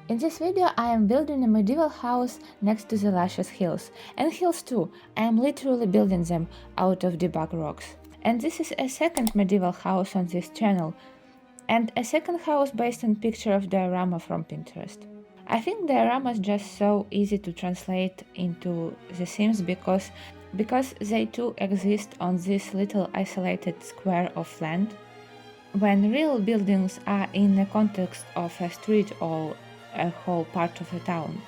In this video I am building a medieval house next to the luscious hills. And hills too, I am literally building them out of debug rocks. And this is a second medieval house on this channel, and a second house based on picture of diorama from Pinterest. I think diorama is just so easy to translate into the Sims because they too exist on this little isolated square of land, when real buildings are in the context of a street or a whole part of a town.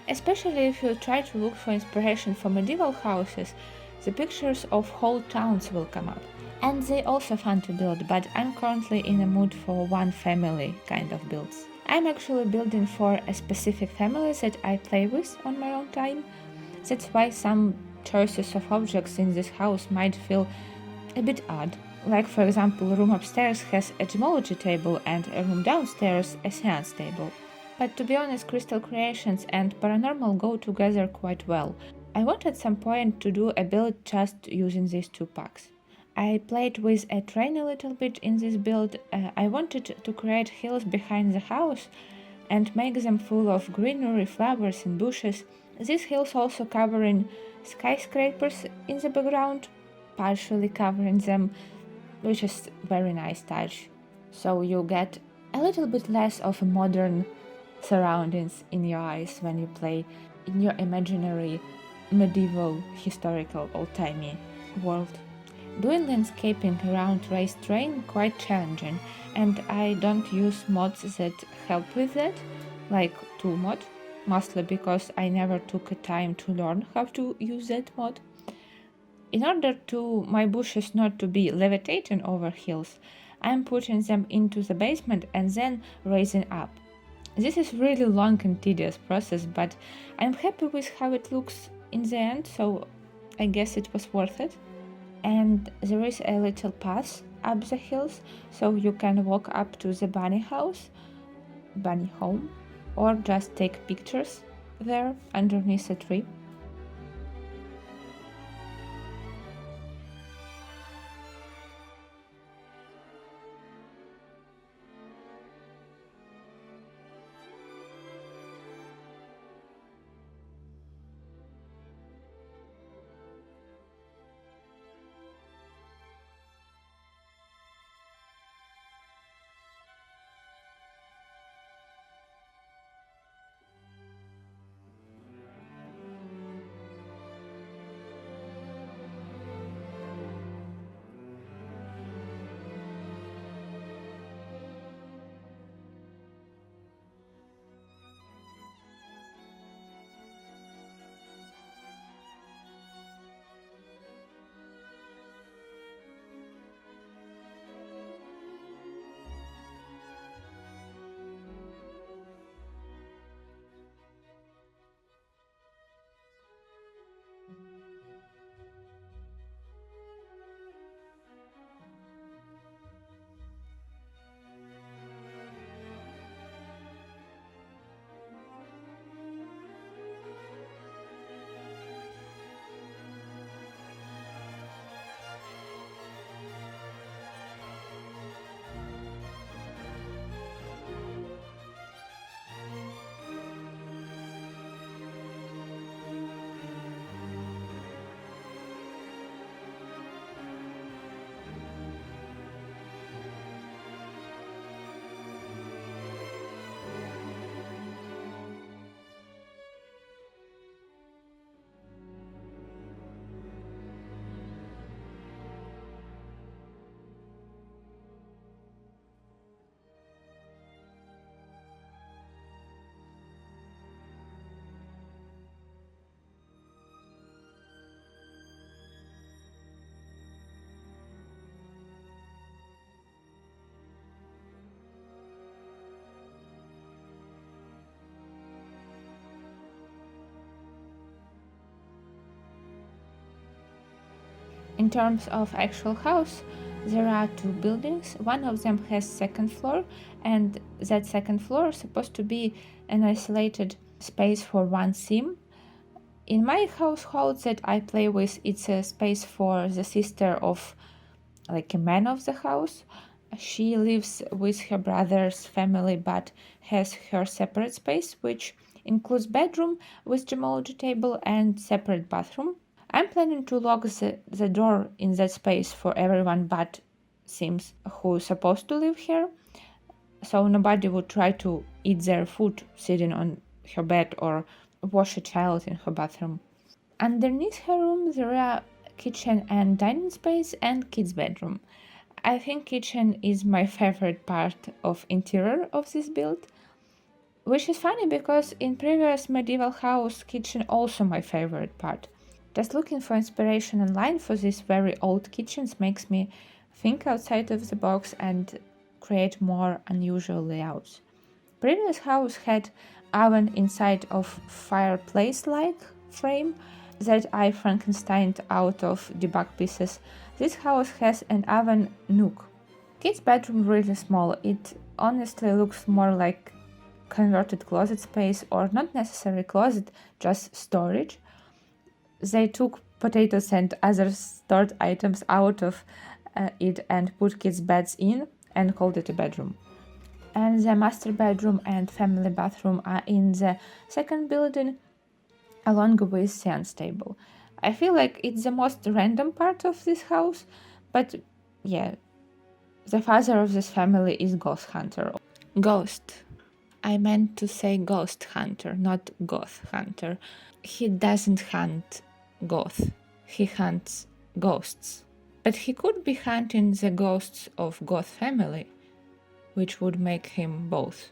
Especially if you try to look for inspiration for medieval houses, the pictures of whole towns will come up. And they also fun to build, but I'm currently in a mood for one family kind of builds. I'm actually building for a specific family that I play with on my own time. That's why some choices of objects in this house might feel a bit odd. Like for example, a room upstairs has a gemology table and a room downstairs a seance table. But to be honest, crystal creations and paranormal go together quite well. I wanted at some point to do a build just using these two packs. I played with a train a little bit in this build. I wanted to create hills behind the house and make them full of greenery, flowers and bushes. These hills also covering skyscrapers in the background, partially covering them, which is very nice touch. So you get a little bit less of a modern surroundings in your eyes when you play in your imaginary medieval, historical, old-timey world. Doing landscaping around race train quite challenging, and I don't use mods that help with that, like 2mod, mostly because I never took a time to learn how to use that mod. In order to my bushes not to be levitating over hills, I'm putting them into the basement and then raising up. This is really long and tedious process, but I'm happy with how it looks in the end, so I guess it was worth it. And there is a little path up the hills, so you can walk up to the bunny house, bunny home, or just take pictures there underneath a tree. In terms of actual house, there are two buildings. One of them has second floor, and that second floor is supposed to be an isolated space for one sim. In my household that I play with, it's a space for the sister of like a man of the house. She lives with her brother's family but has her separate space, which includes bedroom with gemology table and separate bathroom. I'm planning to lock the door in that space for everyone but Sims who's supposed to live here, so nobody would try to eat their food sitting on her bed or wash a child in her bathroom. Underneath her room there are kitchen and dining space and kids' bedroom. I think kitchen is my favorite part of interior of this build, which is funny because in previous medieval house kitchen also my favorite part. Just looking for inspiration online for these very old kitchens makes me think outside of the box and create more unusual layouts. Previous house had oven inside of fireplace-like frame that I Frankensteined out of debug pieces. This house has an oven nook. Kids' bedroom really small. It honestly looks more like converted closet space, or not necessarily closet, just storage. They took potatoes and other stored items out of it and put kids' beds in and called it a bedroom. And the master bedroom and family bathroom are in the second building along with seance table. I feel like it's the most random part of this house, but yeah, the father of this family is Ghost Hunter. Ghost. I meant to say Ghost Hunter, not Goth Hunter. He doesn't hunt goth, he hunts ghosts. But he could be hunting the ghosts of Goth family, which would make him both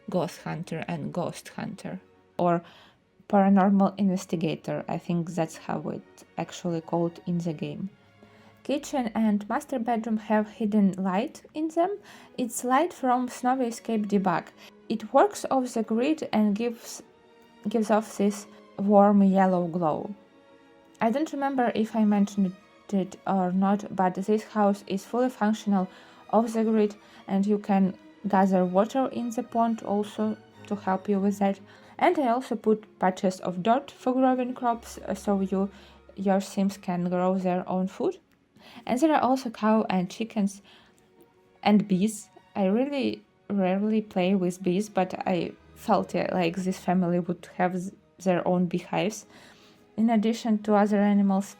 Ghost Hunter and Ghost Hunter. Or paranormal investigator, I think that's how it's actually called in the game. Kitchen and master bedroom have hidden light in them. It's light from Snowy Escape debug. It works off the grid and gives off this warm yellow glow. I don't remember if I mentioned it or not, but this house is fully functional off the grid and you can gather water in the pond also to help you with that. And I also put patches of dirt for growing crops so your Sims can grow their own food. And there are also cow and chickens and bees. I really rarely play with bees, but I felt like this family would have their own beehives in addition to other animals.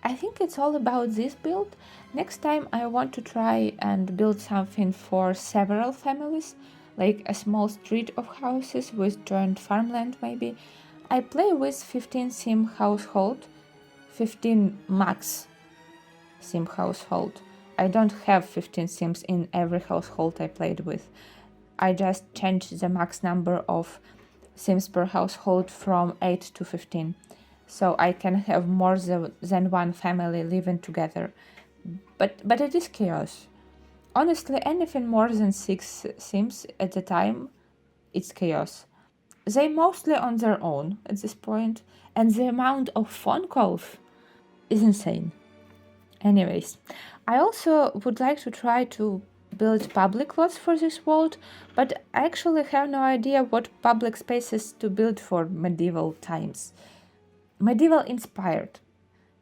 I think it's all about this build. Next time I want to try and build something for several families, like a small street of houses with joint farmland maybe. I play with 15 sim household, 15 max sim household. I don't have 15 sims in every household I played with. I just changed the max number of sims per household from 8 to 15, so I can have more than one family living together. But it is chaos. Honestly, anything more than 6 sims at a time, it's chaos. They mostly on their own at this point, and the amount of phone calls is insane. Anyways, I also would like to try to build public lots for this world, but I actually have no idea what public spaces to build for medieval times. Medieval inspired.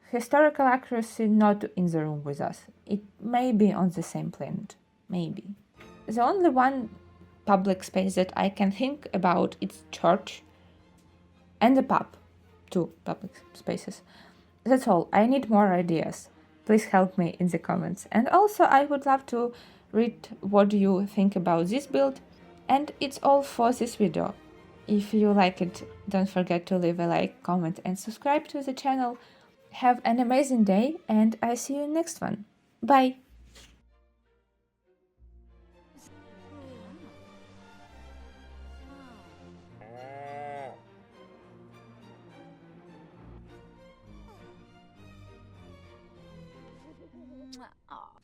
Historical accuracy not in the room with us. It may be on the same planet. Maybe. The only one public space that I can think about is church and the pub. 2 public spaces. That's all. I need more ideas. Please help me in the comments. And also I would love to read what you think about this build. And it's all for this video. If you like it, don't forget to leave a like, comment and subscribe to the channel. Have an amazing day and I see you in next one. Bye! Aw.